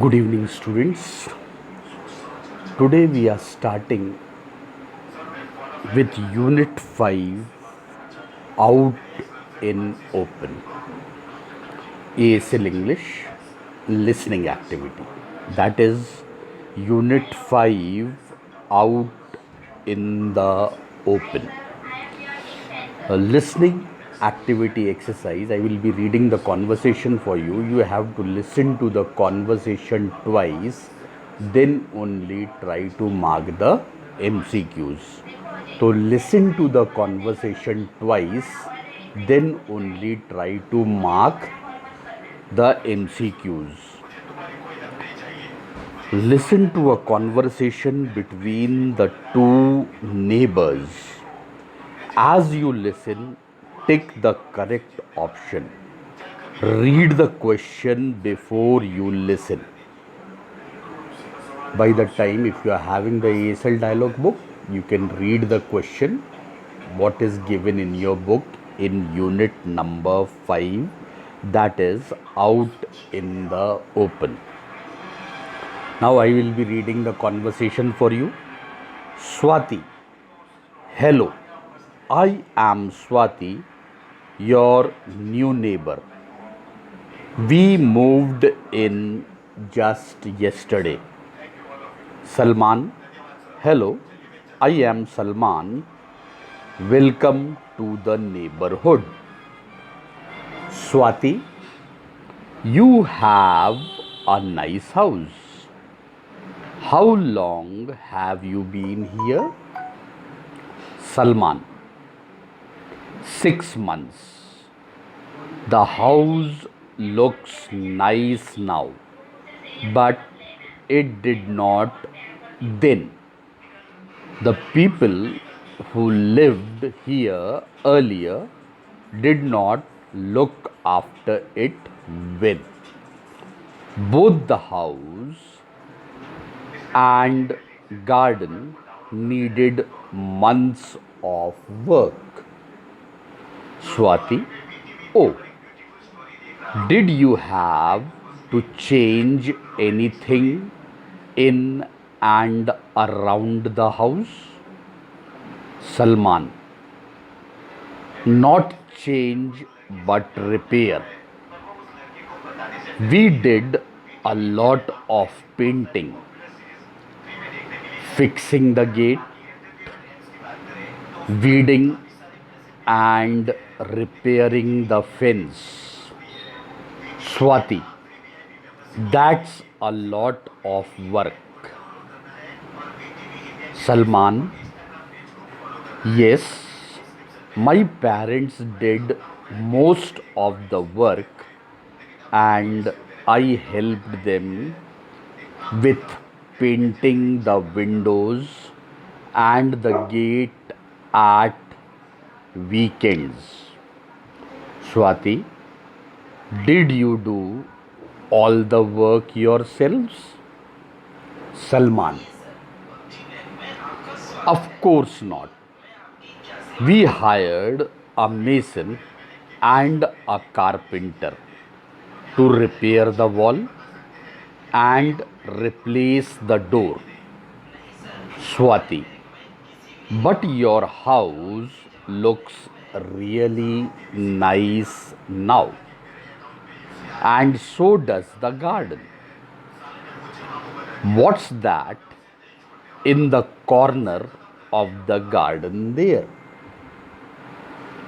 Good evening, students. Today we are starting with Unit 5 Out in Open, ASL English Listening Activity. That is Unit 5 Out in the Open. A listening activity exercise. I will be reading the conversation for you. You have to listen to the conversation twice, then only try to mark the MCQs. So listen to the conversation twice, then only try to mark the MCQs. Listen to a conversation between the two neighbors. As you listen, tick the correct option. Read the question before you listen. By the time, if you are having the ASL dialogue book, you can read the question, what is given in your book in unit number 5, that is Out in the Open. Now I will be reading the conversation for you. Swati. Hello. I am Swati, your new neighbor. We moved in just yesterday. Salman. Hello, I am Salman. Welcome to the neighborhood. Swati. You have a nice house. How long have you been here? Salman. 6 months. The house looks nice now, but it did not then. The people who lived here earlier did not look after it well. Both the house and garden needed months of work. Swati. Oh, did you have to change anything in and around the house? Salman. Not change but repair. We did a lot of painting, fixing the gate, weeding and repairing the fence. Swati. That's a lot of work. Salman. Yes, my parents did most of the work and I helped them with painting the windows and the gate at weekends. Swati. Did you do all the work yourselves? Salman. Of course not. We hired a mason and a carpenter to repair the wall and replace the door. Swati. But your house looks really nice now. And so does the garden. What's that in the corner of the garden there?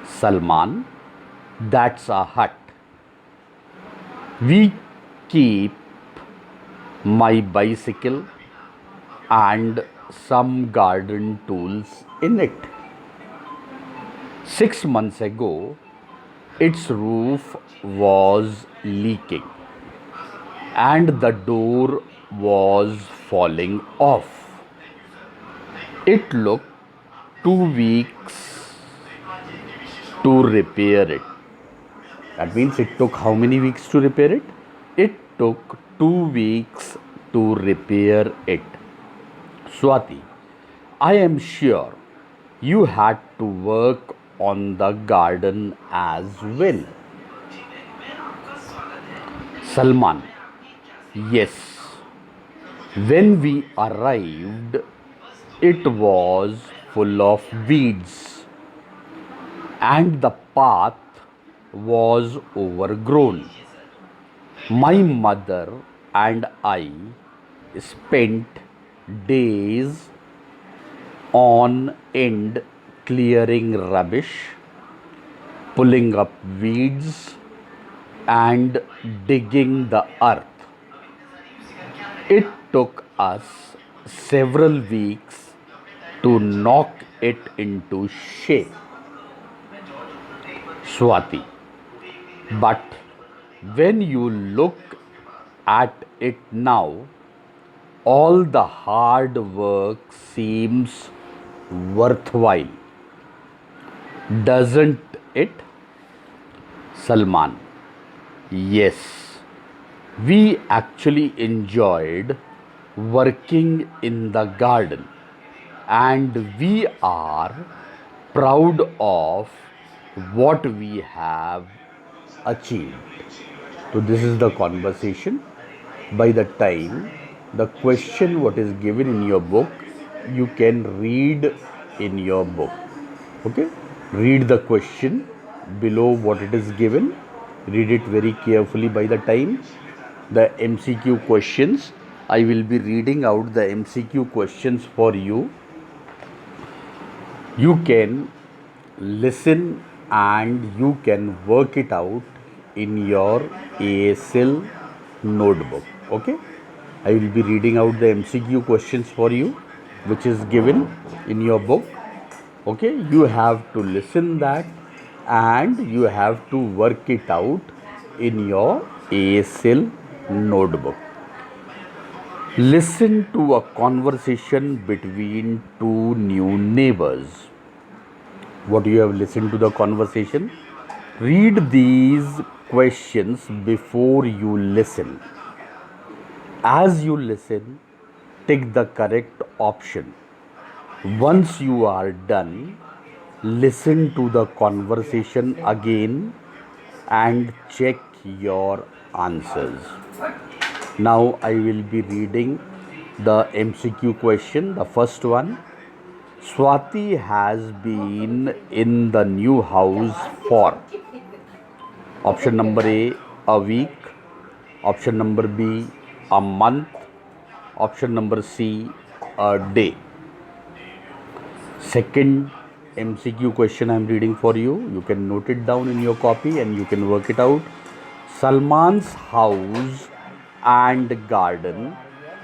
Salman. That's a hut. We keep my bicycle and some garden tools in it. 6 months ago, its roof was leaking and the door was falling off. It took 2 weeks to repair it. That means it took how many weeks to repair it? It took 2 weeks to repair it. Swati. I am sure you had to work on the garden as well. Salman. Yes. When we arrived, it was full of weeds and the path was overgrown. My mother and I spent days on end clearing rubbish, pulling up weeds, and digging the earth. It took us several weeks to knock it into shape, Swati. But when you look at it now, all the hard work seems worthwhile, doesn't it, Salman? Yes, we actually enjoyed working in the garden and we are proud of what we have achieved. So, this is the conversation. By the time the question what is given in your book, you can read in your book. Okay, read the question below what it is given, read it very carefully. By the time the MCQ questions, I will be reading out the MCQ questions for you. You can listen and you can work it out in your ASL notebook. Okay, I will be reading out the MCQ questions for you, which is given in your book. Okay, you have to listen that and you have to work it out in your ASL notebook. Listen to a conversation between two new neighbors. What you have listened to the conversation? Read these questions before you listen. As you listen, take the correct option. Once you are done, listen to the conversation again and check your answers. Now I will be reading the MCQ question. The first one: Swati has been in the new house for option number a week, option number B, a month, option number C, a day. Second MCQ question I am reading for you. You can note it down in your copy and you can work it out. Salman's house and garden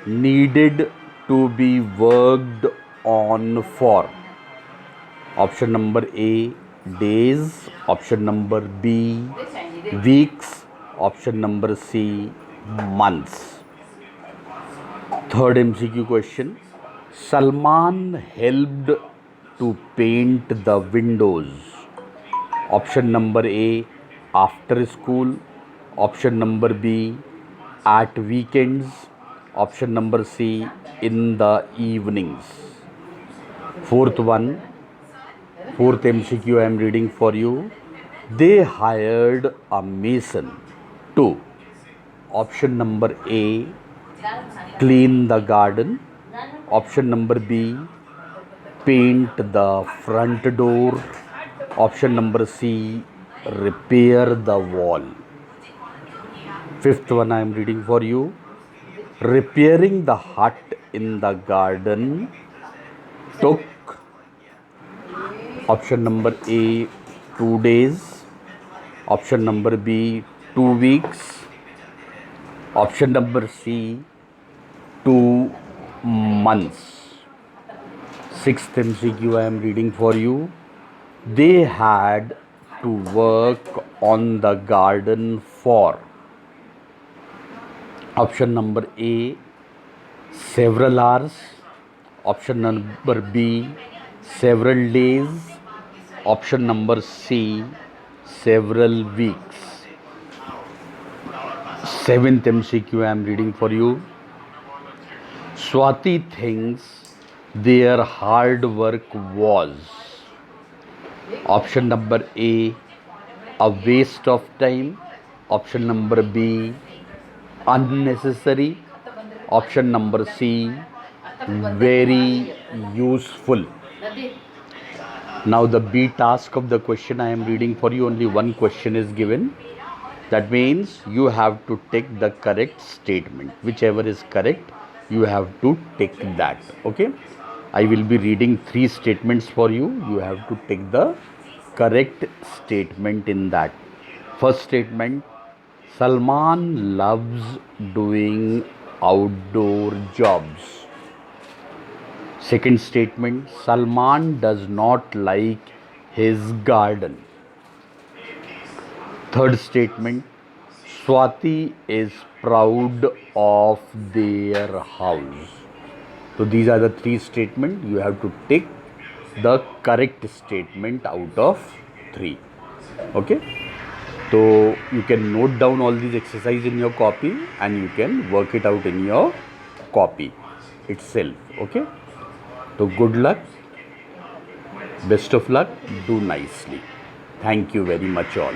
needed to be worked on for option number A, days, option number B, weeks, option number C, months. Third MCQ question: Salman helped to paint the windows. Option number A, after school, option number B, at weekends, option number C, in the evenings. Fourth MCQ I am reading for you. They hired a mason to option number A, clean the garden, option number B, paint the front door, option number C, repair the wall. Fifth one I am reading for you. Repairing the hut in the garden took option number A, 2 days, option number B, 2 weeks, option number C, 2 months. Sixth MCQ I am reading for you. They had to work on the garden for option number A, several hours, option number B, several days, option number C, several weeks. Seventh MCQ I am reading for you. Swati thinks their hard work was option number A, a waste of time, option number B, unnecessary. Option number C, very useful. Now the B task of the question I am reading for you, only one question is given. That means you have to take the correct statement. Whichever is correct, you have to take that. Okay. I will be reading 3 statements for you. You have to take the correct statement in that. First statement, Salman loves doing outdoor jobs. Second statement, Salman does not like his garden. Third statement, Swati is proud of their house. So these are the 3 statements. You have to take the correct statement out of 3. Okay. So you can note down all these exercises in your copy and you can work it out in your copy itself. Okay. So good luck. Best of luck. Do nicely. Thank you very much all.